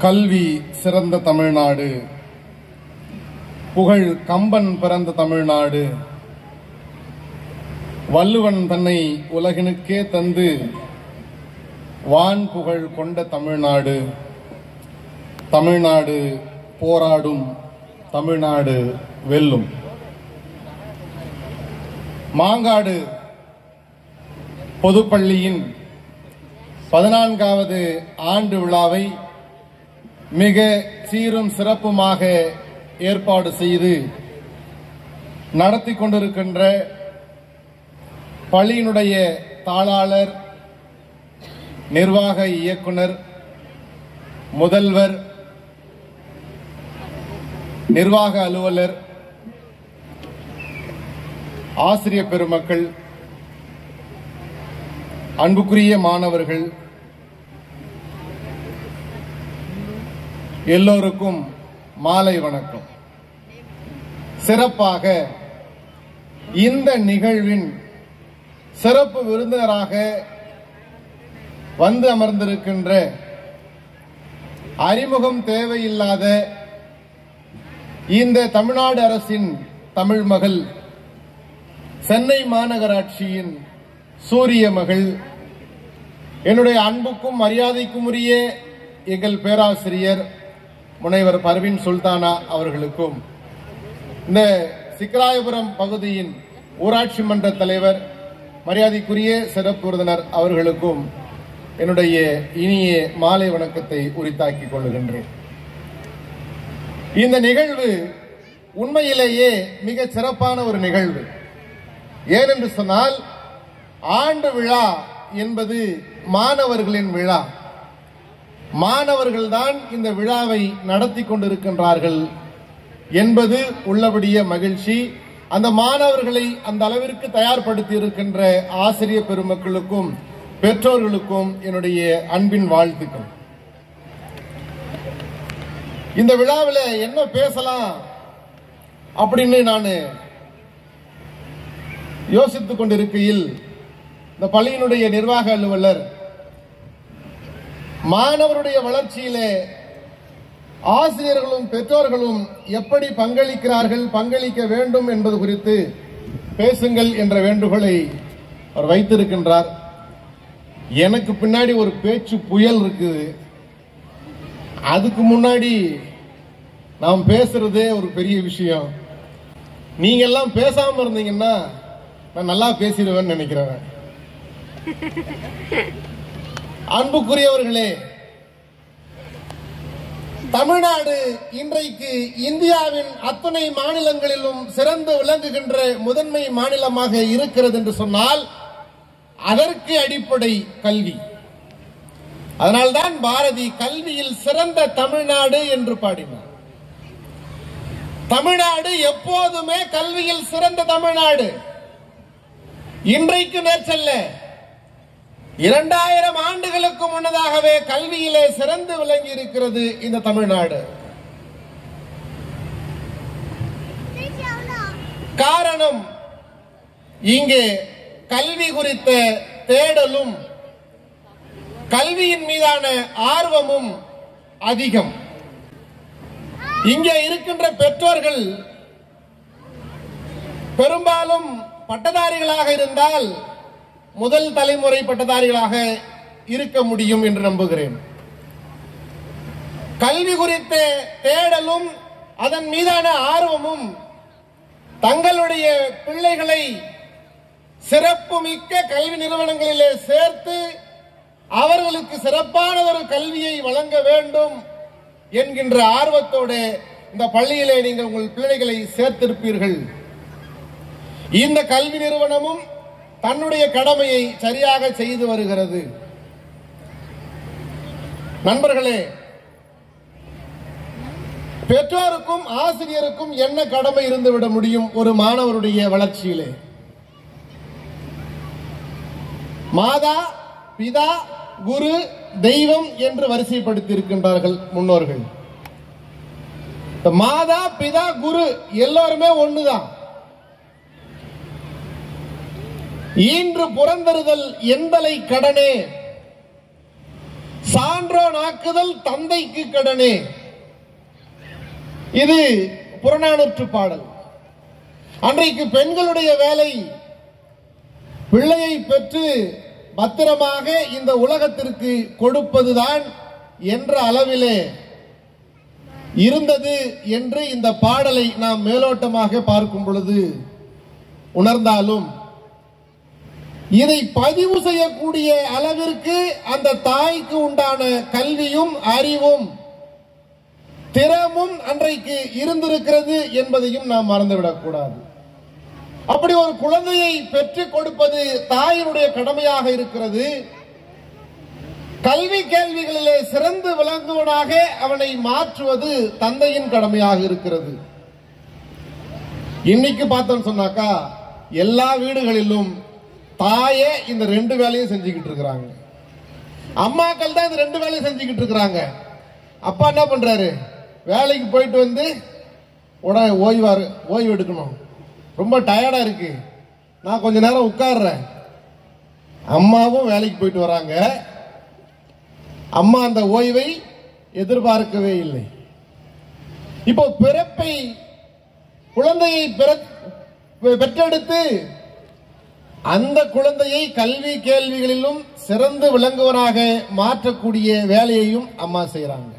கல்வி சிறந்த தமிழ்நாடு, புகழ் கம்பன் பிறந்த தமிழ்நாடு, வள்ளுவன் தன்னை உலகினுக்கே தந்து வான் புகழ் கொண்ட தமிழ்நாடு, தமிழ்நாடு போராடும், தமிழ்நாடு வெல்லும். மாங்காடு பொதுப்பள்ளியின் 14வது ஆண்டு விழாவை மிக சீரும் சிறப்புமாக ஏற்பாடு செய்து நடத்தி கொண்டிருக்கின்ற பள்ளியினுடைய தாளாளர், நிர்வாக இயக்குனர், முதல்வர், நிர்வாக அலுவலர், ஆசிரியர் பெருமக்கள், அன்புக்குரிய மாணவர்கள் எல்லோருக்கும் மாலை வணக்கம். சிறப்பாக இந்த நிகழ்வின் சிறப்பு விருந்தினராக வந்து அமர்ந்திருக்கின்ற அறிமுகம் தேவையில்லாத இந்த தமிழ்நாடு அரசின் தமிழ் மகள், சென்னை மாநகராட்சியின் சூரிய மகள், என்னுடைய அன்புக்கும் மரியாதைக்கும் உரிய எங்கள் பேராசிரியர் முனைவர் பர்வீன் சுல்தானா அவர்களுக்கும், இந்த சிக்கராயபுரம் பகுதியின் ஊராட்சி மன்ற தலைவர் மரியாதைக்குரிய சிறப்பு விருந்தினர் அவர்களுக்கும் என்னுடைய இனிய மாலை வணக்கத்தை உரித்தாக்கிக் கொள்ளுகின்றேன். இந்த நிகழ்வு உண்மையிலேயே மிக சிறப்பான ஒரு நிகழ்வு. ஏனென்று சொன்னால், ஆண்டு விழா என்பது மாணவர்களின் விழா. மாணவர்கள்தான் இந்த விழாவை நடத்தி கொண்டிருக்கின்றார்கள் என்பது உள்ளபடிய மகிழ்ச்சி. அந்த மாணவர்களை அந்த அளவிற்கு தயார்படுத்தி இருக்கின்ற ஆசிரியர் பெருமக்களுக்கும் பெற்றோர்களுக்கும் என்னுடைய அன்பின் வாழ்த்துக்கள். இந்த விழாவில் என்ன பேசலாம் அப்படின்னு நான் யோசித்துக் கொண்டிருக்கையில், இந்த பள்ளியினுடைய நிர்வாக அலுவலர் மாணவருடைய வளர்ச்சியிலே ஆசிரியர்களும் பெற்றோர்களும் எப்படி பங்களிக்கிறார்கள், பங்களிக்க வேண்டும் என்பது குறித்து பேசுங்கள் என்ற வேண்டுகோளை அவர் வைத்திருக்கின்றார். எனக்கு பின்னாடி ஒரு பேச்சு புயல் இருக்குது. அதுக்கு முன்னாடி நாம் பேசுறதே ஒரு பெரிய விஷயம். நீங்க எல்லாம் பேசாம இருந்தீங்கன்னா நான் நல்லா பேசிடுவேன்னு நினைக்கிறேன். அன்புக்குரியவர்களே, தமிழ்நாடு இன்றைக்கு இந்தியாவின் அத்தனை மாநிலங்களிலும் சிறந்து விளங்குகின்ற முதன்மை மாநிலமாக இருக்கிறது என்று சொன்னால் அதற்கு அடிப்படை கல்வி. அதனால்தான் பாரதி கல்வியில் சிறந்த தமிழ்நாடு என்று பாடினார். தமிழ்நாடு எப்போதுமே கல்வியில் சிறந்த தமிழ்நாடு. இன்றைக்கு நேற்றல்ல, 2000 ஆண்டுகளுக்கு முன்னதாகவே கல்வியிலே சிறந்து விளங்கி இருக்கிறது இந்த தமிழ்நாடு. காரணம், இங்கே கல்வி குறித்த தேடலும் கல்வியின் மீதான ஆர்வமும் அதிகம். இங்கே இருக்கின்ற பெற்றோர்கள் பெரும்பாலும் பட்டதாரிகளாக இருந்தால் முதல் தலைமுறை பட்டதாரிகளாக இருக்க முடியும் என்று நம்புகிறேன். கல்வி குறித்த தேடலும் அதன் மீதான ஆர்வமும் தங்களுடைய பிள்ளைகளை சிறப்புமிக்க கல்வி நிறுவனங்களிலே சேர்த்து அவர்களுக்கு சிறப்பான ஒரு கல்வியை வழங்க வேண்டும் என்கின்ற ஆர்வத்தோடு இந்த பள்ளியிலே நீங்கள் உங்கள் பிள்ளைகளை சேர்த்திருப்பீர்கள். இந்த கல்வி நிறுவனமும் தன்னுடைய கடமையை சரியாக செய்து வருகிறது. நண்பர்களே, பெற்றோருக்கும் ஆசிரியருக்கும் என்ன கடமை இருந்துவிட முடியும் ஒரு மாணவருடைய வளர்ச்சியிலே? மாதா, பிதா, குரு, தெய்வம் என்று வரிசைப்படுத்தி இருக்கின்றார்கள் முன்னோர்கள். மாதா, பிதா, குரு எல்லோருமே ஒண்ணுதான். ஈன்று புறந்தறுதல் எந்தலை கடனே, சான்றோனாக சுமக்குதல் தந்தைக்கு கடனே. இது புறநானூற்று பாடல். அன்றைக்கு பெண்களுடைய வேலை பிள்ளையை பெற்று பத்திரமாக இந்த உலகத்திற்கு கொடுப்பதுதான் என்ற அளவிலே இருந்தது என்று இந்த பாடலை நாம் மேலோட்டமாக பார்க்கும் பொழுது உணர்ந்தாலும், இதை பதிவு செய்யக்கூடிய அளவிற்கு அந்த தாய்க்கு உண்டான கல்வியும் அறிவும் திறமும் அன்றைக்கு இருந்திருக்கிறது என்பதையும் நாம் மறந்துவிடக் கூடாது. அப்படி ஒரு குழந்தையை பெற்றுக் கொடுப்பது தாயினுடைய கடமையாக இருக்கிறது. கல்வி கேள்விகளிலே சிறந்து விளங்குவனாக அவனை மாற்றுவது தந்தையின் கடமையாக இருக்கிறது. இன்னைக்கு பார்த்தோம் சொன்னாக்கா எல்லா வீடுகளிலும் தாயே இந்த 2 வேலையும் செஞ்சுக்கிட்டு இருக்கிறாங்க. அம்மாக்கள் தான் இந்த 2 வேலையும் செஞ்சுக்கிட்டு இருக்கிறாங்க. அப்பா என்ன பண்றாரு? வேலைக்கு போயிட்டு வந்து உடனே ஓய்வு எடுக்கணும், ரொம்ப டயர்டா இருக்கு, நான் கொஞ்ச நேரம் உட்கார்றேன். அம்மாவும் வேலைக்கு போயிட்டு வராங்க. அம்மா அந்த ஓய்வை எதிர்பார்க்கவே இல்லை. இப்போ குழந்தையை பெற்றெடுத்து அந்த குழந்தையை கல்வி கேள்விகளிலும் சிறந்து விளங்குவனாக மாற்றக்கூடிய வேலையையும் அம்மா செய்யறாங்க.